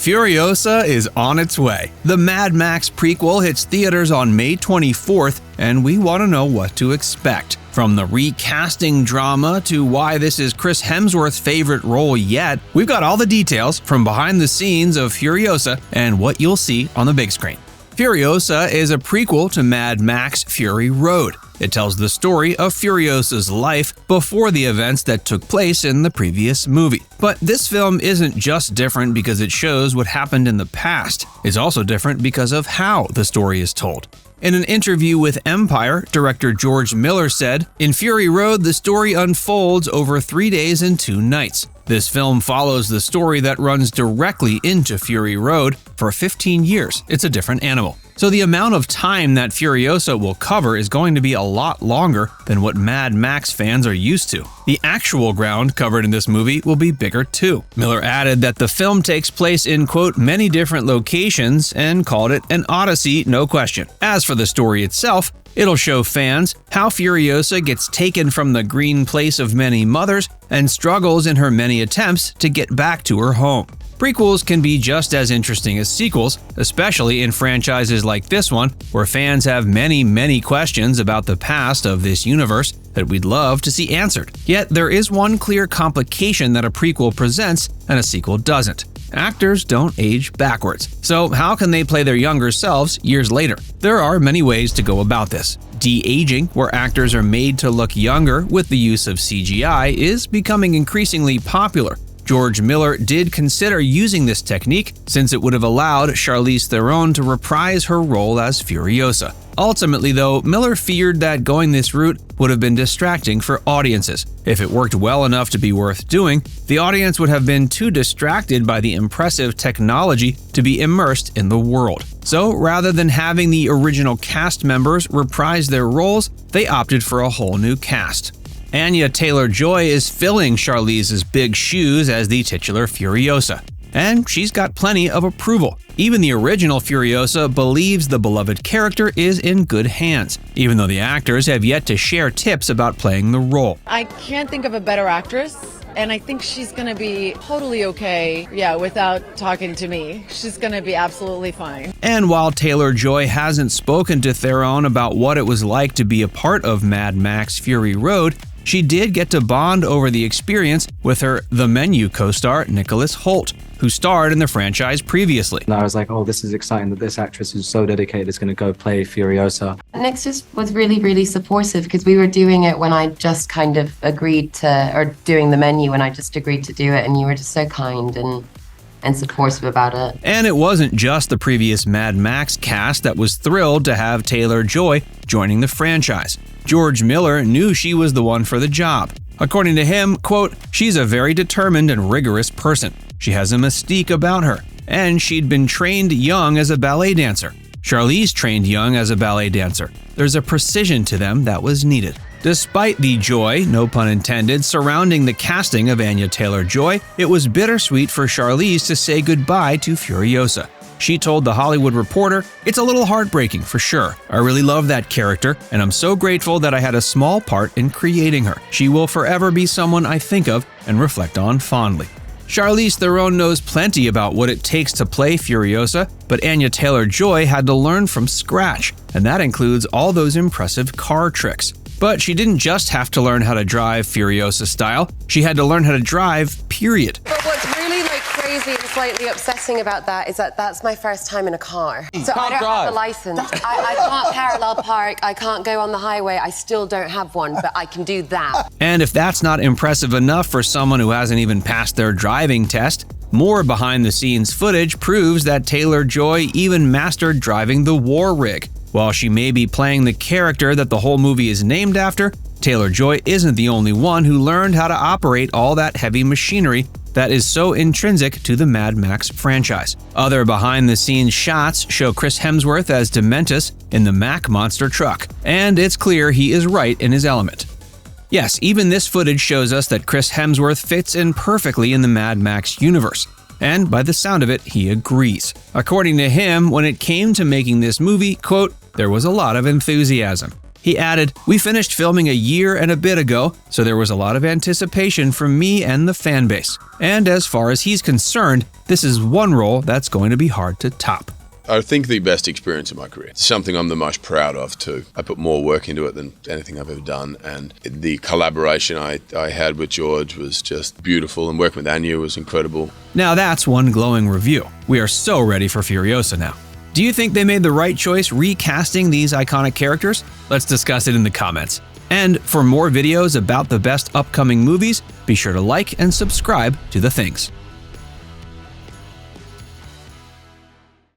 Furiosa is on its way. The Mad Max prequel hits theaters on May 24th, and we want to know what to expect. From the recasting drama to why this is Chris Hemsworth's favorite role yet, we've got all the details from behind the scenes of Furiosa and what you'll see on the big screen. Furiosa is a prequel to Mad Max Fury Road. It tells the story of Furiosa's life before the events that took place in the previous movie. But this film isn't just different because it shows what happened in the past. It's also different because of how the story is told. In an interview with Empire, director George Miller said, "In Fury Road, the story unfolds over 3 days and 2 nights. This film follows the story that runs directly into Fury Road for 15 years. It's a different animal. So the amount of time that Furiosa will cover is going to be a lot longer than what Mad Max fans are used to. The actual ground covered in this movie will be bigger too." Miller added that the film takes place in, quote, "many different locations," and called it an odyssey, no question. As for the story itself, it'll show fans how Furiosa gets taken from the green place of many mothers and struggles in her many attempts to get back to her home. Prequels can be just as interesting as sequels, especially in franchises like this one, where fans have many questions about the past of this universe that we'd love to see answered. Yet there is one clear complication that a prequel presents and a sequel doesn't. Actors don't age backwards. So how can they play their younger selves years later? There are many ways to go about this. De-aging, where actors are made to look younger with the use of CGI, is becoming increasingly popular. George Miller did consider using this technique since it would have allowed Charlize Theron to reprise her role as Furiosa. Ultimately, though, Miller feared that going this route would have been distracting for audiences. If it worked well enough to be worth doing, the audience would have been too distracted by the impressive technology to be immersed in the world. So rather than having the original cast members reprise their roles, they opted for a whole new cast. Anya Taylor-Joy is filling Charlize's big shoes as the titular Furiosa, and she's got plenty of approval. Even the original Furiosa believes the beloved character is in good hands, even though the actors have yet to share tips about playing the role. I can't think of a better actress, and I think she's gonna be totally okay, without talking to me. She's gonna be absolutely fine. And while Taylor-Joy hasn't spoken to Theron about what it was like to be a part of Mad Max Fury Road, she did get to bond over the experience with her The Menu co-star Nicholas Hoult, who starred in the franchise previously. And I was like, oh, this is exciting that this actress who's so dedicated is going to go play Furiosa. Nick just was really supportive because we were doing it when I just kind of agreed to, or doing The Menu when I just agreed to do it, and you were just so kind and supportive about it. And it wasn't just the previous Mad Max cast that was thrilled to have Taylor-Joy joining the franchise. George Miller knew she was the one for the job. According to him, quote, "she's a very determined and rigorous person. She has a mystique about her, and she'd been trained young as a ballet dancer. Charlize trained young as a ballet dancer. There's a precision to them that was needed." Despite the joy, no pun intended, surrounding the casting of Anya Taylor-Joy, it was bittersweet for Charlize to say goodbye to Furiosa. She told The Hollywood Reporter, "It's a little heartbreaking for sure. I really love that character, and I'm so grateful that I had a small part in creating her. She will forever be someone I think of and reflect on fondly." Charlize Theron knows plenty about what it takes to play Furiosa, but Anya Taylor-Joy had to learn from scratch, and that includes all those impressive car tricks. But she didn't just have to learn how to drive Furiosa style, she had to learn how to drive, period. But what's really crazy and slightly upsetting about that is that that's my first time in a car. So I don't have a license. I can't parallel park, I can't go on the highway, I still don't have one, but I can do that. And if that's not impressive enough for someone who hasn't even passed their driving test, more behind-the-scenes footage proves that Taylor-Joy even mastered driving the war rig. While she may be playing the character that the whole movie is named after, Taylor-Joy isn't the only one who learned how to operate all that heavy machinery that is so intrinsic to the Mad Max franchise. Other behind-the-scenes shots show Chris Hemsworth as Dementus in the Mack monster truck, and it's clear he is right in his element. Yes, even this footage shows us that Chris Hemsworth fits in perfectly in the Mad Max universe. And by the sound of it, he agrees. According to him, when it came to making this movie, quote, "there was a lot of enthusiasm." He added, "We finished filming a year and a bit ago, so there was a lot of anticipation from me and the fan base. And as far as he's concerned, this is one role that's going to be hard to top." I think the best experience of my career. It's something I'm the most proud of too. I put more work into it than anything I've ever done, and the collaboration I had with George was just beautiful, and working with Anya was incredible. Now that's one glowing review. We are so ready for Furiosa now. Do you think they made the right choice recasting these iconic characters? Let's discuss it in the comments. And for more videos about the best upcoming movies, be sure to like and subscribe to The Things.